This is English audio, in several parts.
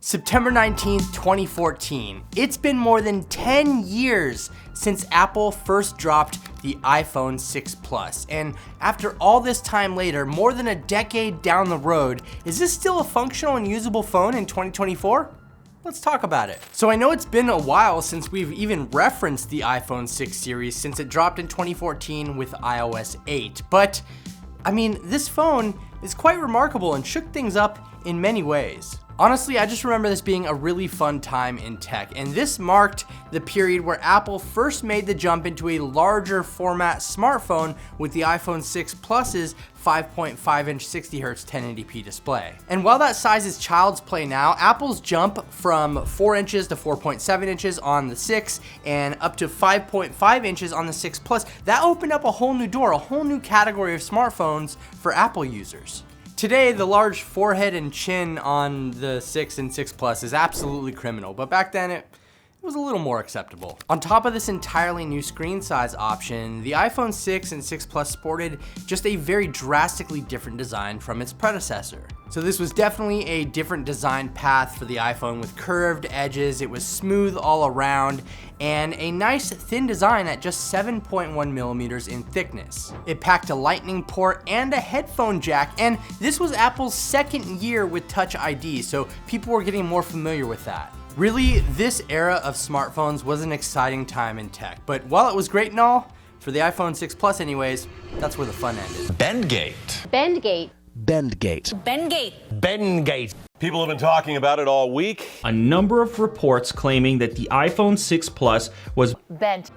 September 19th, 2014. It's been more than 10 years since Apple first dropped the iPhone 6 Plus. And after all this time later, more than a decade down the road, is this still a functional and usable phone in 2024? Let's talk about it. So I know it's been a while since we've even referenced the iPhone 6 series since it dropped in 2014 with iOS 8. But, I mean, this phone is quite remarkable and shook things up in many ways. Honestly, I just remember this being a really fun time in tech, and this marked the period where Apple first made the jump into a larger format smartphone with the iPhone 6 Plus's 5.5-inch 60Hz 1080p display. And while that size is child's play now, Apple's jump from 4 inches to 4.7 inches on the 6 and up to 5.5 inches on the 6 Plus, that opened up a whole new door, a whole new category of smartphones for Apple users. Today, the large forehead and chin on the 6 and 6 Plus is absolutely criminal, but back then it was a little more acceptable. On top of this entirely new screen size option, the iPhone 6 and 6 Plus sported just a very drastically different design from its predecessor. So this was definitely a different design path for the iPhone with curved edges, it was smooth all around, and a nice thin design at just 7.1 millimeters in thickness. It packed a lightning port and a headphone jack, and this was Apple's second year with Touch ID, so people were getting more familiar with that. Really, this era of smartphones was an exciting time in tech, but while it was great and all, for the iPhone 6 Plus anyways, that's where the fun ended. BendGate. BendGate. BendGate. BendGate. BendGate. People have been talking about it all week. A number of reports claiming that the iPhone 6 Plus was Bent.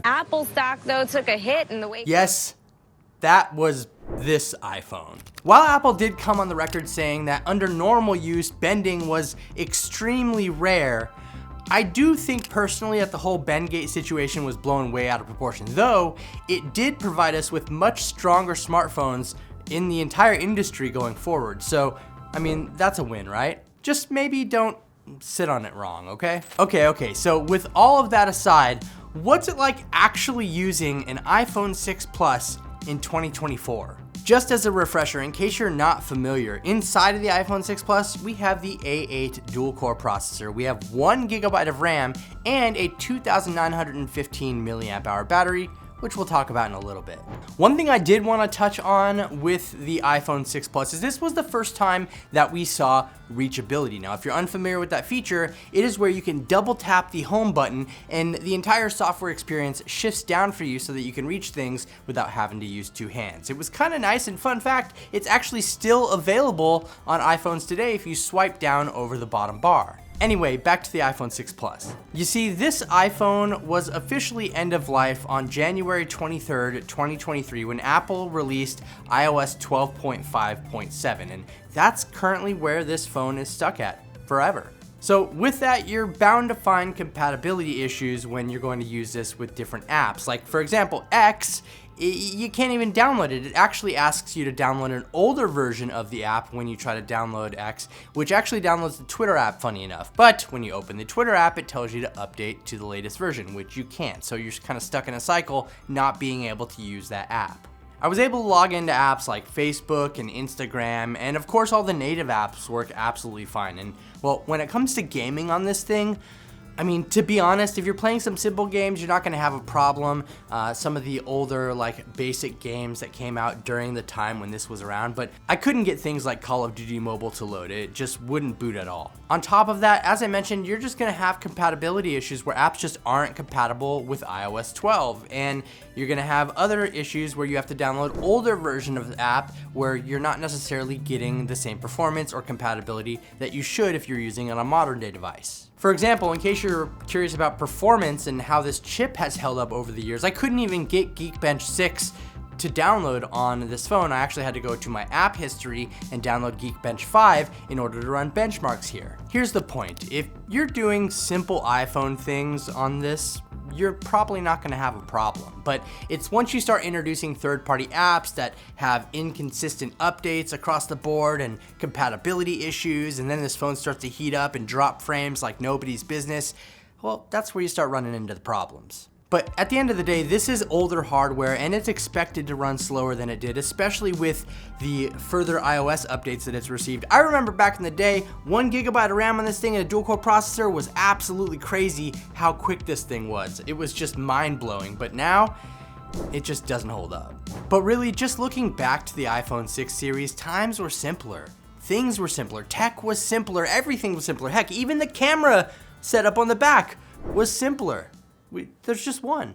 Apple stock, though, took a hit in the wake. Yes, that was this iPhone. While Apple did come on the record saying that under normal use, bending was extremely rare, I do think personally that the whole BendGate situation was blown way out of proportion, though it did provide us with much stronger smartphones in the entire industry going forward. So, I mean, that's a win, right? Just maybe don't sit on it wrong, okay? Okay, so with all of that aside, what's it like actually using an iPhone 6 Plus in 2024? Just as a refresher, in case you're not familiar, inside of the iPhone 6 Plus, we have the A8 dual-core processor. We have 1 GB of RAM and a 2,915 milliamp hour battery, which we'll talk about in a little bit. One thing I did want to touch on with the iPhone 6 Plus is this was the first time that we saw Reachability. Now, if you're unfamiliar with that feature, it is where you can double tap the home button and the entire software experience shifts down for you so that you can reach things without having to use two hands. It was kind of nice, and fun fact, it's actually still available on iPhones today if you swipe down over the bottom bar. Anyway, back to the iPhone 6 Plus. You see, this iPhone was officially end of life on January 23rd, 2023 when Apple released iOS 12.5.7, and that's currently where this phone is stuck at forever. So with that, you're bound to find compatibility issues when you're going to use this with different apps. Like for example, X, you can't even download it. It actually asks you to download an older version of the app when you try to download X, which actually downloads the Twitter app, funny enough. But when you open the Twitter app, it tells you to update to the latest version, which you can't. So you're kind of stuck in a cycle, not being able to use that app. I was able to log into apps like Facebook and Instagram, and of course all the native apps work absolutely fine. And well, when it comes to gaming on this thing, I mean, to be honest, if you're playing some simple games, you're not going to have a problem. Some of the older, like, basic games that came out during the time when this was around, but I couldn't get things like Call of Duty Mobile to load. It just wouldn't boot at all. On top of that, as I mentioned, you're just going to have compatibility issues where apps just aren't compatible with iOS 12, and you're going to have other issues where you have to download older version of the app where you're not necessarily getting the same performance or compatibility that you should if you're using it on a modern day device. For example, in case you're curious about performance and how this chip has held up over the years, I couldn't even get Geekbench 6 to download on this phone. I actually had to go to my app history and download Geekbench 5 in order to run benchmarks here. Here's the point. If you're doing simple iPhone things on this, you're probably not going to have a problem. But it's once you start introducing third-party apps that have inconsistent updates across the board and compatibility issues, and then this phone starts to heat up and drop frames like nobody's business, well, that's where you start running into the problems. But at the end of the day, this is older hardware and it's expected to run slower than it did, especially with the further iOS updates that it's received. I remember back in the day, 1 gigabyte of RAM on this thing and a dual core processor was absolutely crazy how quick this thing was. It was just mind blowing, but now it just doesn't hold up. But really, just looking back to the iPhone 6 series, times were simpler. Things were simpler, tech was simpler, everything was simpler. Heck, even the camera setup on the back was simpler. There's just one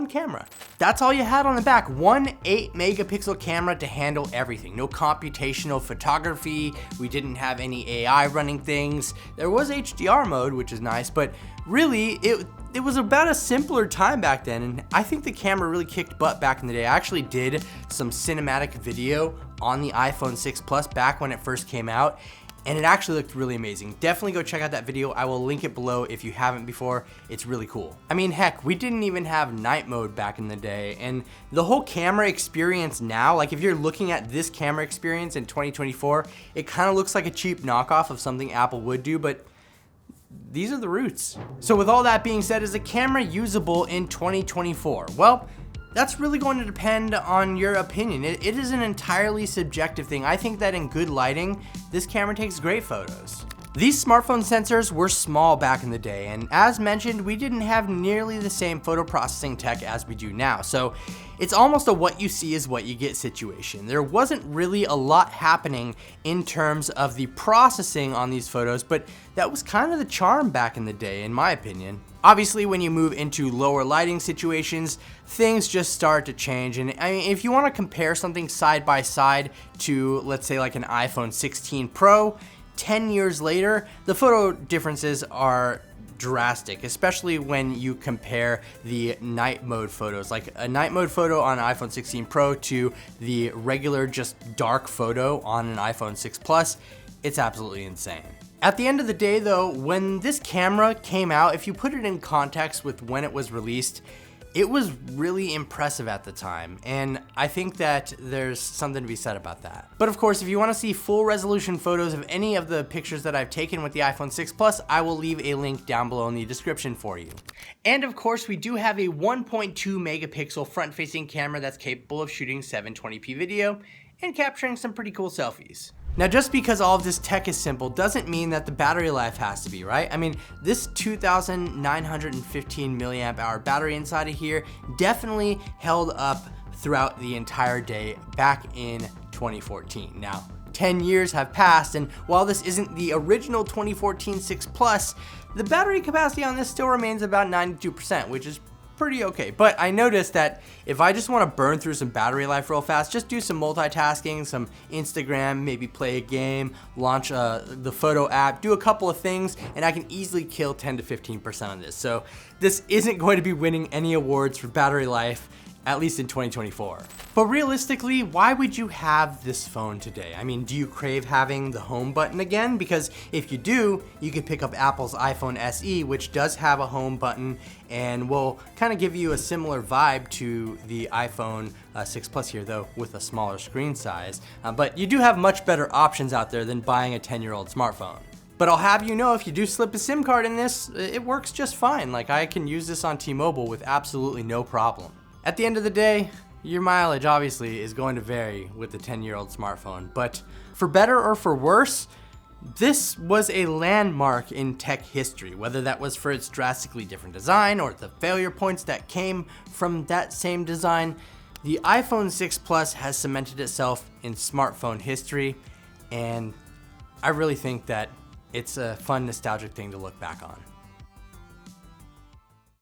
camera. That's all you had on the back. One 8 megapixel camera to handle everything. No computational photography. We didn't have any AI running things. There was HDR mode, which is nice, but really it was about a simpler time back then, and I think the camera really kicked butt back in the day. I actually did some cinematic video on the iPhone 6 Plus back when it first came out, and it actually looked really amazing. Definitely go check out that video. I will link it below if you haven't before. It's really cool. I mean, heck, we didn't even have night mode back in the day, and the whole camera experience now, like if you're looking at this camera experience in 2024, it kind of looks like a cheap knockoff of something Apple would do, but these are the roots. So with all that being said, is the camera usable in 2024? Well, that's really going to depend on your opinion. It is an entirely subjective thing. I think that in good lighting, this camera takes great photos. These smartphone sensors were small back in the day, and as mentioned, we didn't have nearly the same photo processing tech as we do now. So it's almost a what you see is what you get situation. There wasn't really a lot happening in terms of the processing on these photos, but that was kind of the charm back in the day, in my opinion. Obviously, when you move into lower lighting situations, things just start to change. And I mean, if you want to compare something side by side to, let's say, like an iPhone 16 Pro, 10 years later, the photo differences are drastic, especially when you compare the night mode photos. Like a night mode photo on an iPhone 16 Pro to the regular just dark photo on an iPhone 6 Plus, it's absolutely insane. At the end of the day though, when this camera came out, if you put it in context with when it was released, it was really impressive at the time, and I think that there's something to be said about that. But of course, if you want to see full resolution photos of any of the pictures that I've taken with the iPhone 6 Plus, I will leave a link down below in the description for you. And of course, we do have a 1.2 megapixel front-facing camera that's capable of shooting 720p video and capturing some pretty cool selfies. Now, just because all of this tech is simple doesn't mean that the battery life has to be, right? I mean, this 2,915 milliamp hour battery inside of here definitely held up throughout the entire day back in 2014. Now, 10 years have passed, and while this isn't the original 2014 6 Plus, the battery capacity on this still remains about 92%, which is pretty okay. But I noticed that if I just want to burn through some battery life real fast, just do some multitasking, some Instagram, maybe play a game, launch the photo app, do a couple of things, and I can easily kill 10 to 15% on this. So this isn't going to be winning any awards for battery life, at least in 2024. But realistically, why would you have this phone today? I mean, do you crave having the home button again? Because if you do, you could pick up Apple's iPhone SE, which does have a home button and will kind of give you a similar vibe to the iPhone 6 Plus here, though with a smaller screen size. But you do have much better options out there than buying a 10-year-old smartphone. But I'll have you know, if you do slip a SIM card in this, it works just fine. Like, I can use this on T-Mobile with absolutely no problem. At the end of the day, your mileage obviously is going to vary with the 10-year-old smartphone, but for better or for worse, this was a landmark in tech history, whether that was for its drastically different design or the failure points that came from that same design. The iPhone 6 Plus has cemented itself in smartphone history, and I really think that it's a fun, nostalgic thing to look back on.